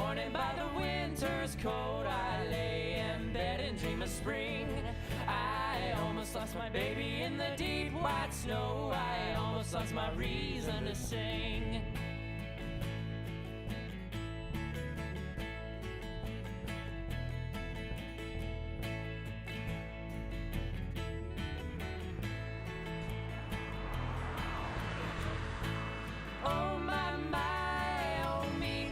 morning by the winter's cold, I lay in bed and dream of spring. I almost lost my baby in the deep white snow. I almost lost my reason to sing. Oh my, my, oh me,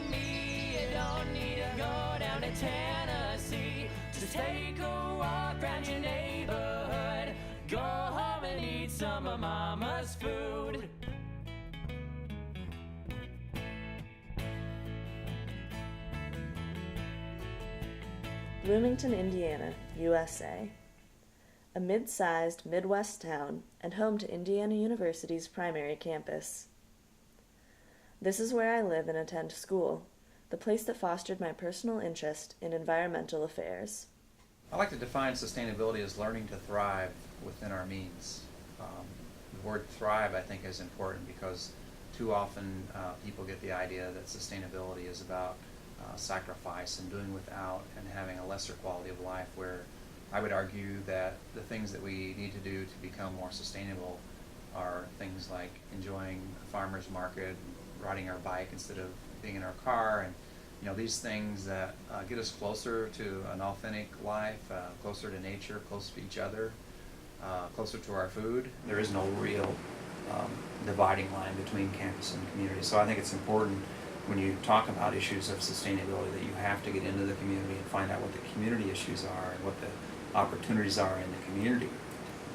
you don't need to go down to Tennessee. Just take a walk around your neighborhood. Go home and eat some of Mama's food. Bloomington, Indiana, USA. A mid-sized Midwest town and home to Indiana University's primary campus. This is where I live and attend school, the place that fostered my personal interest in environmental affairs. I like to define sustainability as learning to thrive within our means. The word thrive, I think, is important because too often people get the idea that sustainability is about sacrifice and doing without and having a lesser quality of life, where I would argue that the things that we need to do to become more sustainable are things like enjoying a farmer's market, riding our bike instead of being in our car, and these things that get us closer to an authentic life, closer to nature, closer to each other, closer to our food. There is no real dividing line between campus and community. So I think it's important when you talk about issues of sustainability that you have to get into the community and find out what the community issues are and what the opportunities are in the community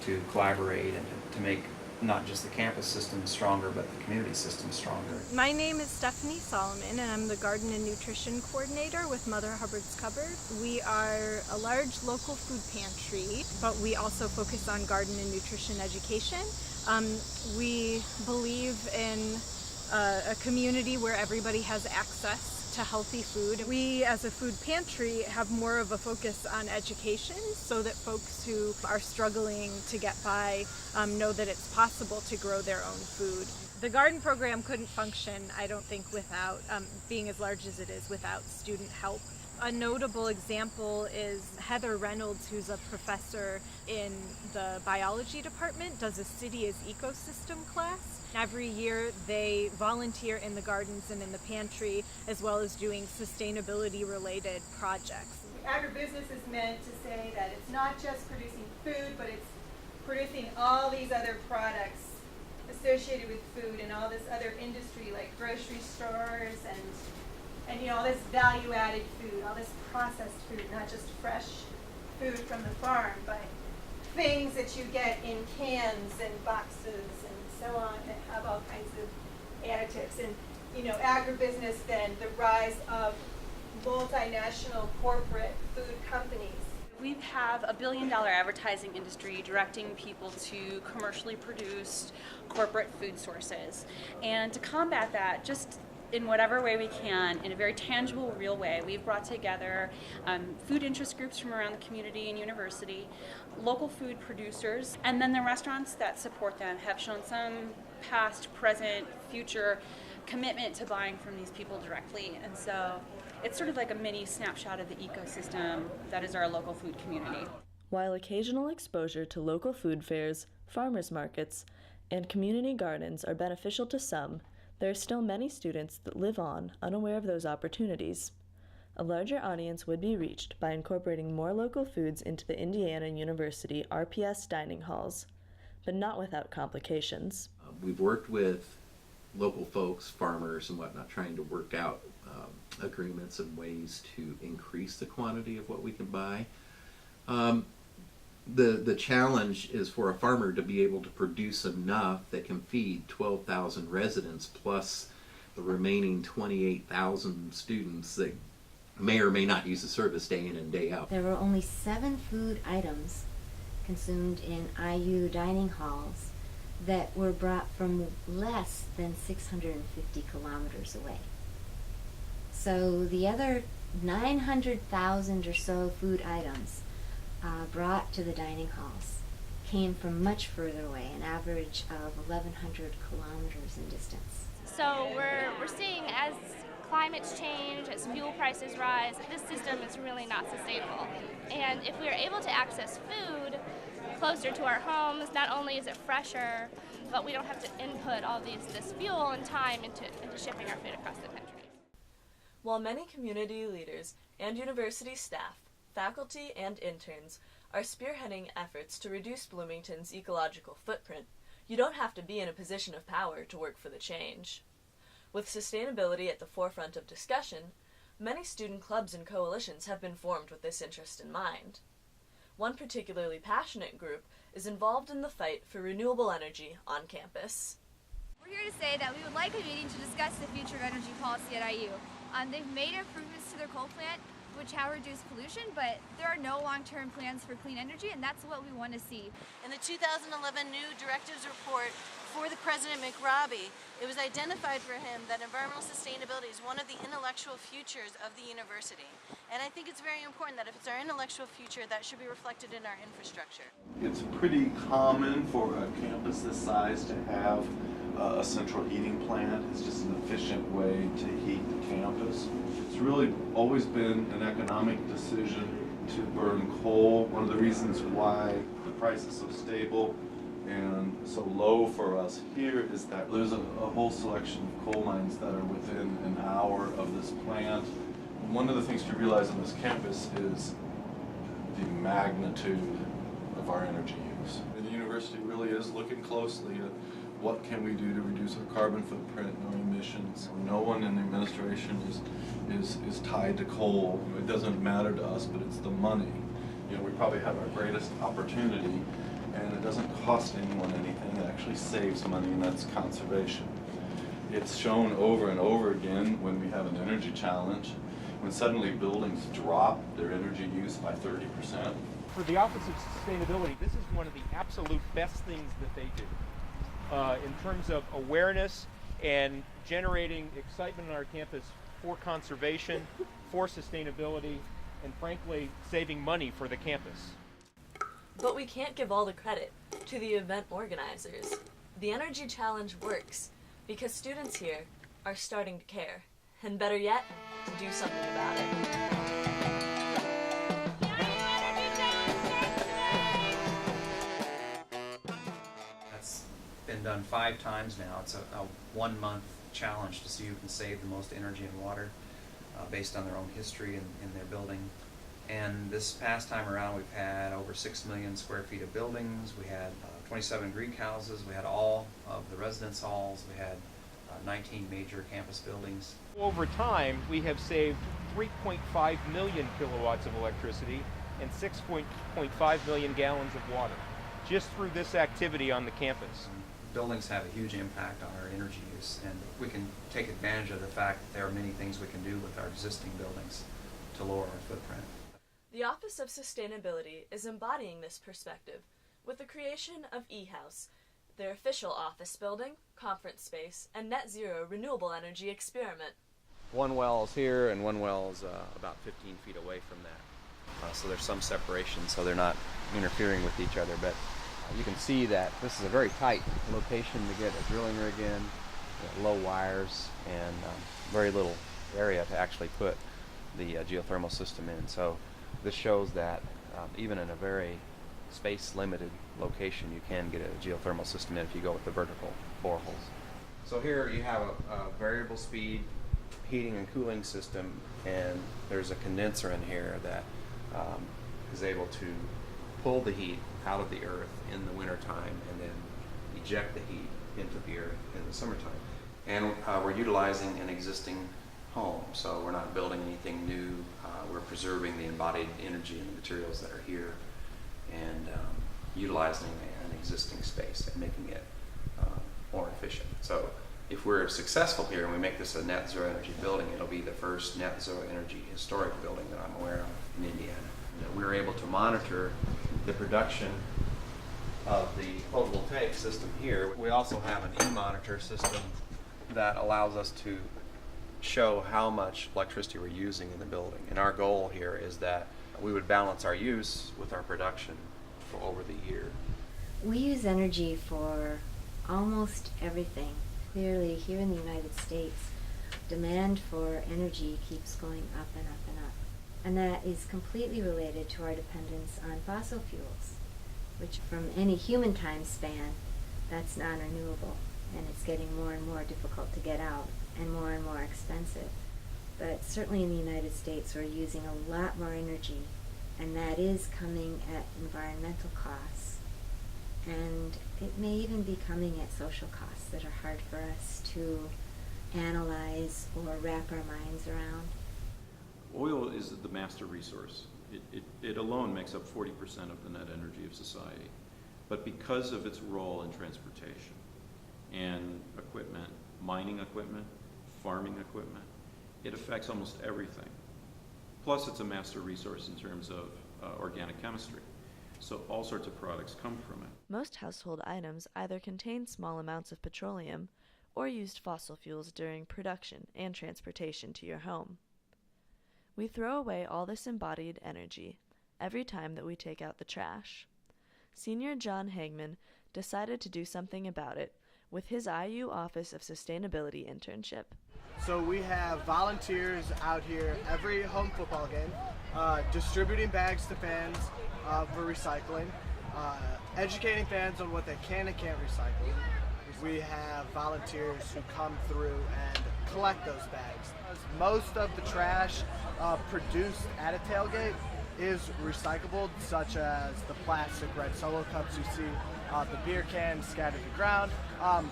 to collaborate and to make not just the campus system stronger, but the community system stronger. My name is Stephanie Solomon, and I'm the Garden and Nutrition Coordinator with Mother Hubbard's Cupboard. We are a large local food pantry, but we also focus on garden and nutrition education. We believe in a community where everybody has access to healthy food. We as a food pantry have more of a focus on education so that folks who are struggling to get by know that it's possible to grow their own food. The garden program couldn't function, I don't think, without being as large as it is, without student help. A notable example is Heather Reynolds, who's a professor in the biology department, does a City as Ecosystem class. Every year they volunteer in the gardens and in the pantry, as well as doing sustainability-related projects. Agribusiness is meant to say that it's not just producing food, but it's producing all these other products associated with food and all this other industry like grocery stores and all this value-added food, all this processed food, not just fresh food from the farm, but things that you get in cans and boxes and so on that have all kinds of additives. And agribusiness, then the rise of multinational corporate food companies. We have a billion-dollar advertising industry directing people to commercially produced corporate food sources. And to combat that, just in whatever way we can, in a very tangible, real way, we've brought together food interest groups from around the community and university, local food producers, and then the restaurants that support them have shown some past, present, future commitment to buying from these people directly. And so it's sort of like a mini snapshot of the ecosystem that is our local food community. While occasional exposure to local food fairs, farmers markets, and community gardens are beneficial to some, there are still many students that live on unaware of those opportunities. A larger audience would be reached by incorporating more local foods into the Indiana University RPS dining halls, but not without complications. We've worked with local folks, farmers and whatnot, trying to work out agreements and ways to increase the quantity of what we can buy. The challenge is for a farmer to be able to produce enough that can feed 12,000 residents plus the remaining 28,000 students that may or may not use the service day in and day out. There were only 7 food items consumed in IU dining halls that were brought from less than 650 kilometers away. So the other 900,000 or so food items brought to the dining halls came from much further away, an average of 1,100 kilometers in distance. So we're seeing as climates change, as fuel prices rise, this system is really not sustainable. And if we are able to access food closer to our homes, not only is it fresher, but we don't have to input all this fuel and time into shipping our food across the country. While many community leaders and university staff, faculty, and interns are spearheading efforts to reduce Bloomington's ecological footprint, you don't have to be in a position of power to work for the change. With sustainability at the forefront of discussion, many student clubs and coalitions have been formed with this interest in mind. One particularly passionate group is involved in the fight for renewable energy on campus. We're here to say that we would like a meeting to discuss the future of energy policy at IU. They've made improvements to their coal plant, which have reduced pollution, but there are no long-term plans for clean energy, and that's what we want to see. In the 2011 new directives report for the President McRobbie, it was identified for him that environmental sustainability is one of the intellectual futures of the university. And I think it's very important that if it's our intellectual future, that should be reflected in our infrastructure. It's pretty common for a campus this size to have a central heating plant. It's just an efficient way to heat the campus. It's really always been an economic decision to burn coal. One of the reasons why the price is so stable and so low for us here is that there's a whole selection of coal mines that are within an hour of this plant. One of the things to realize on this campus is the magnitude of our energy use. And the university really is looking closely at what can we do to reduce our carbon footprint and our emissions. No one in the administration is tied to coal. It doesn't matter to us, but it's the money. You know, we probably have our greatest opportunity, and it doesn't cost anyone anything. It actually saves money, and that's conservation. It's shown over and over again when we have an energy challenge, when suddenly buildings drop their energy use by 30%. For the Office of Sustainability, this is one of the absolute best things that they do. In terms of awareness and generating excitement on our campus for conservation, for sustainability, and frankly, saving money for the campus. But we can't give all the credit to the event organizers. The Energy Challenge works because students here are starting to care, and better yet, to do something about it. Been done 5 times now. It's a 1-month challenge to see who can save the most energy and water based on their own history in their building. And this past time around, we've had over 6 million square feet of buildings. We had 27 greenhouses. We had all of the residence halls. We had 19 major campus buildings. Over time, we have saved 3.5 million kilowatts of electricity and 6.5 million gallons of water just through this activity on the campus. Buildings have a huge impact on our energy use, and we can take advantage of the fact that there are many things we can do with our existing buildings to lower our footprint. The Office of Sustainability is embodying this perspective with the creation of eHouse, their official office building, conference space, and net zero renewable energy experiment. One well is here and one well is about 15 feet away from that. So there's some separation so they're not interfering with each other, but you can see that this is a very tight location to get a drilling rig in, low wires, and very little area to actually put the geothermal system in. So this shows that even in a very space-limited location, you can get a geothermal system in if you go with the vertical boreholes. So here you have a variable speed heating and cooling system, and there's a condenser in here that is able to pull the heat out of the earth in the wintertime and then eject the heat into the earth in the summertime. And we're utilizing an existing home, so we're not building anything new. We're preserving the embodied energy and the materials that are here and utilizing an existing space and making it more efficient. So if we're successful here and we make this a net zero energy building, it'll be the first net zero energy historic building that I'm aware of in Indiana. We're able to monitor the production of the photovoltaic system here. We also have an e-monitor system that allows us to show how much electricity we're using in the building. And our goal here is that we would balance our use with our production for over the year. We use energy for almost everything. Clearly, here in the United States, demand for energy keeps going up and up and up. And that is completely related to our dependence on fossil fuels, which from any human time span, that's non-renewable. And it's getting more and more difficult to get out and more expensive. But certainly in the United States, we're using a lot more energy, and that is coming at environmental costs. And it may even be coming at social costs that are hard for us to analyze or wrap our minds around. Oil is the master resource. It alone makes up 40% of the net energy of society. But because of its role in transportation and equipment, mining equipment, farming equipment, it affects almost everything. Plus, it's a master resource in terms of organic chemistry. So all sorts of products come from it. Most household items either contain small amounts of petroleum or used fossil fuels during production and transportation to your home. We throw away all this embodied energy every time that we take out the trash. Senior John Hagman decided to do something about it with his IU Office of Sustainability internship. So we have volunteers out here every home football game, distributing bags to fans for recycling, educating fans on what they can and can't recycle. We have volunteers who come through and collect those bags. Most of the trash produced at a tailgate is recyclable, such as the plastic red Solo cups you see, the beer cans scattered to the ground.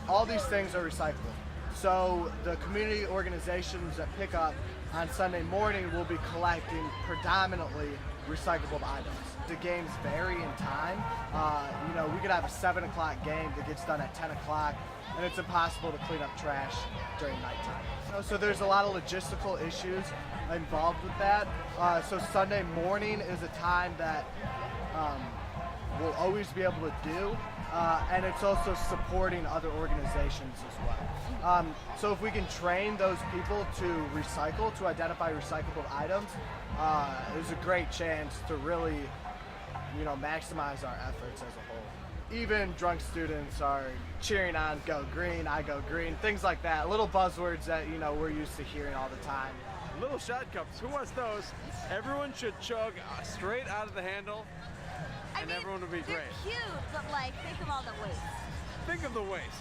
All these things are recyclable. So the community organizations that pick up on Sunday morning will be collecting predominantly recyclable items. The games vary in time. We could have a 7 o'clock game that gets done at 10 o'clock, and it's impossible to clean up trash during nighttime. So there's a lot of logistical issues involved with that. So Sunday morning is a time that we'll always be able to do, and it's also supporting other organizations as well. So if we can train those people to recycle, to identify recyclable items, there's a great chance to really, maximize our efforts as a whole. Even drunk students are cheering on "Go Green," "I Go Green," things like that. Little buzzwords that we're used to hearing all the time. Little shot cups. Who wants those? Everyone should chug straight out of the handle, and everyone will be great. They're cute, but think of all the waste. Think of the waste.